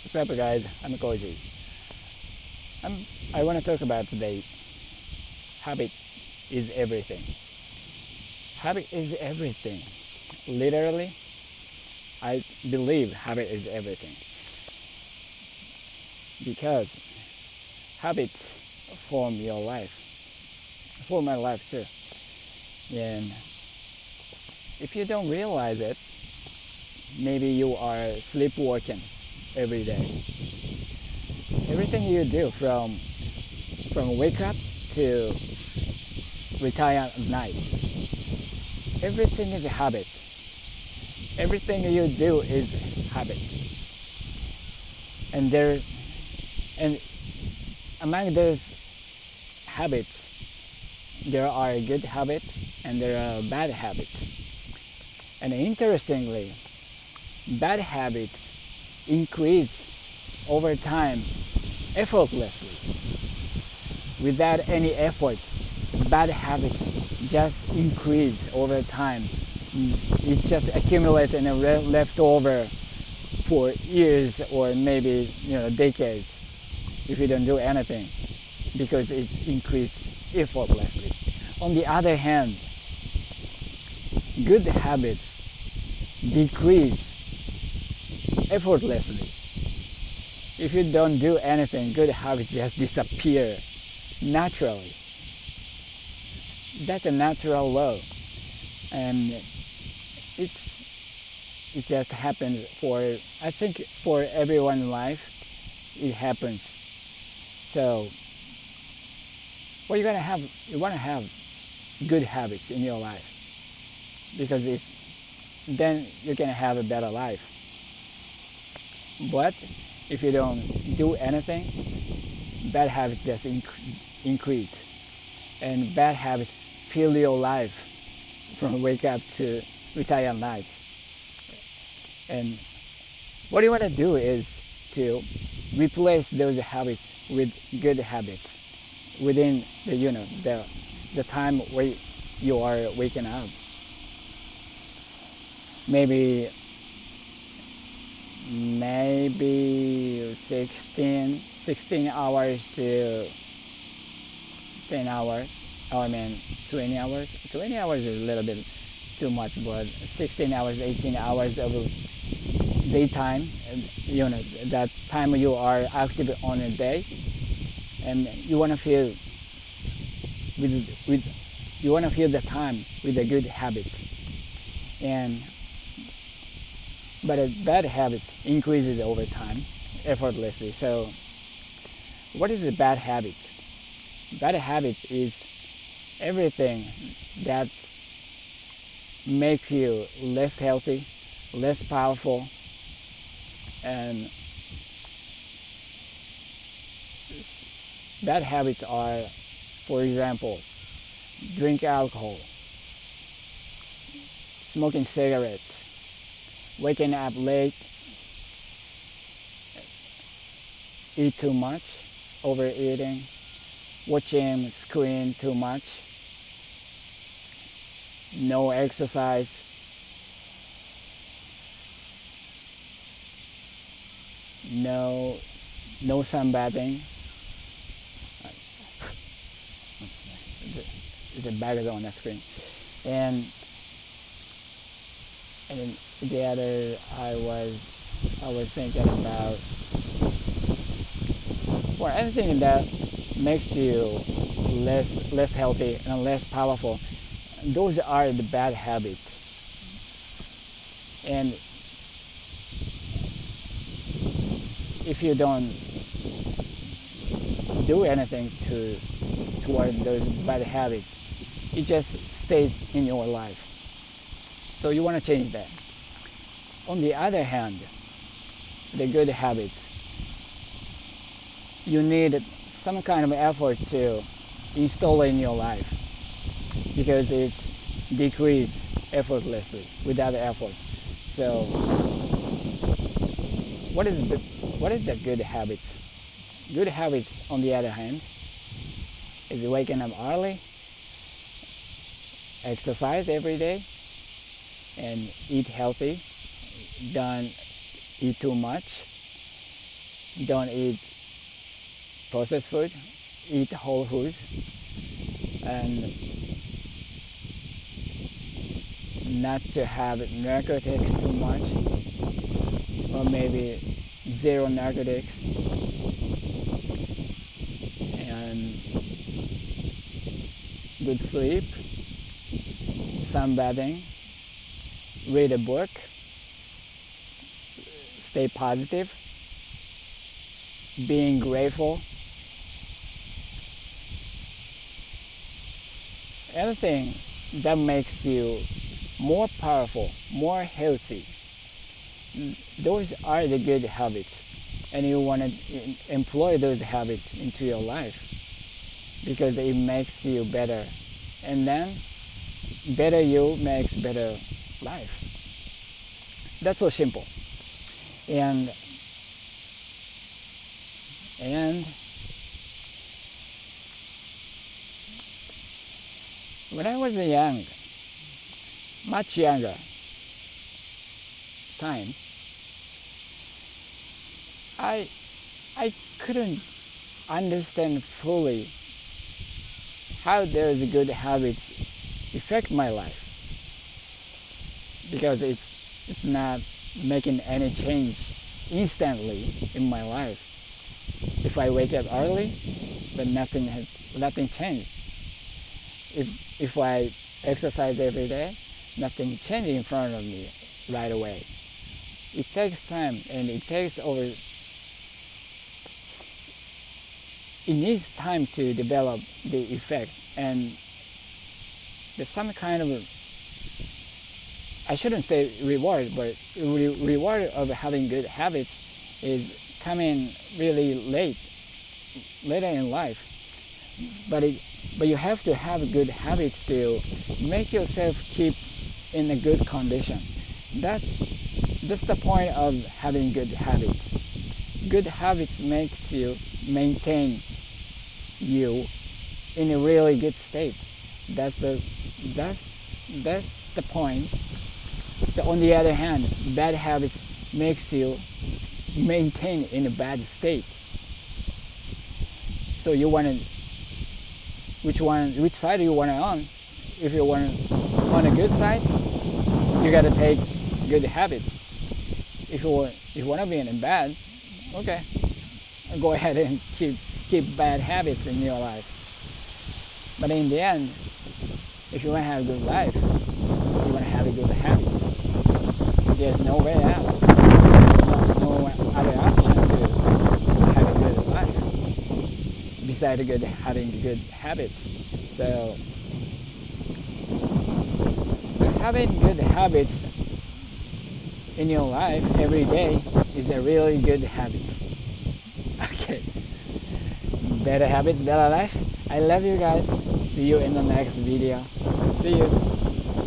What's up, guys? I'm Koji. I want to talk about today. Habit is everything. Habit is everything. Literally, I believe habit is everything because habits form your life, form my life too. And if you don't realize it, maybe you are sleepwalking every day. Everything you do from wake up to retire at night, everything is a habit. Everything you do is habit. And there and among those habits, there are good habits and there are bad habits. And interestingly, bad habits increase over time effortlessly. Without any effort, bad habits just increase over time. It just accumulates and left over for years or maybe decades if you don't do anything because it's increased effortlessly. On the other hand, good habits decrease effortlessly. If you don't do anything, good habits just disappear naturally. That's a natural law, and it just happens for, I think, for everyone's life. It happens. So what you want to have good habits in your life because then you can have a better life. But if you don't do anything, bad habits just increase, and bad habits fill your life from wake up to retire at night. And what you want to do is to replace those habits with good habits within the time where you are waking up. Maybe 16 hours to 10 hours. Oh, I mean 20 hours. 20 hours is a little bit too much, but 16 hours, 18 hours of daytime, that time you are active on a day, and you want to fill the time with a good habit. But a bad habit increases over time effortlessly. So what is a bad habit? Bad habit is everything that make you less healthy, less powerful, and bad habits are, for example, drink alcohol, smoking cigarettes, waking up late, eat too much, overeating, watching screen too much, no exercise, no sunbathing. It's a bag on the screen, and the other I was thinking about, or anything that makes you less healthy and less powerful. Those are the bad habits. And if you don't do anything toward those bad habits, it just stays in your life. So you want to change that. On the other hand, the good habits, you need some kind of effort to install in your life because it's decreased effortlessly without effort. So what is the good habits? Good habits, on the other hand, is waking up early, exercise every day, and eat healthy. Don't eat too much, don't eat processed food, eat whole foods, and not to have narcotics too much, or maybe zero narcotics, and good sleep, sunbathing, read a book, stay positive, being grateful. Anything that makes you more powerful, more healthy, those are the good habits, and you want to employ those habits into your life because it makes you better, and then better you makes better life. That's so simple. And when I was young, much younger time, I couldn't understand fully how those good habits affect my life, because it's not making any change instantly in my life. If I wake up early, but nothing changed. If I exercise every day, nothing changes in front of me right away. It takes time, and it needs time to develop the effect, and there's some kind of, I shouldn't say reward, but reward of having good habits is coming really later in life. But you have to have good habits to make yourself keep in a good condition. That's the point of having good habits. Good habits makes you maintain you in a really good state. That's the point. So on the other hand, bad habits makes you maintain in a bad state. So you want to, which side you want on? If you want on a good side, you got to take good habits. If you want to be in bad, okay, go ahead and keep bad habits in your life. But in the end, if you want to have a good life, you want to have good habits. There's no way out. No other option to have a good life besides having good habits. So having good habits in your life every day is a really good habit. Okay. Better habits, better life. I love you guys. See you in the next video. See you.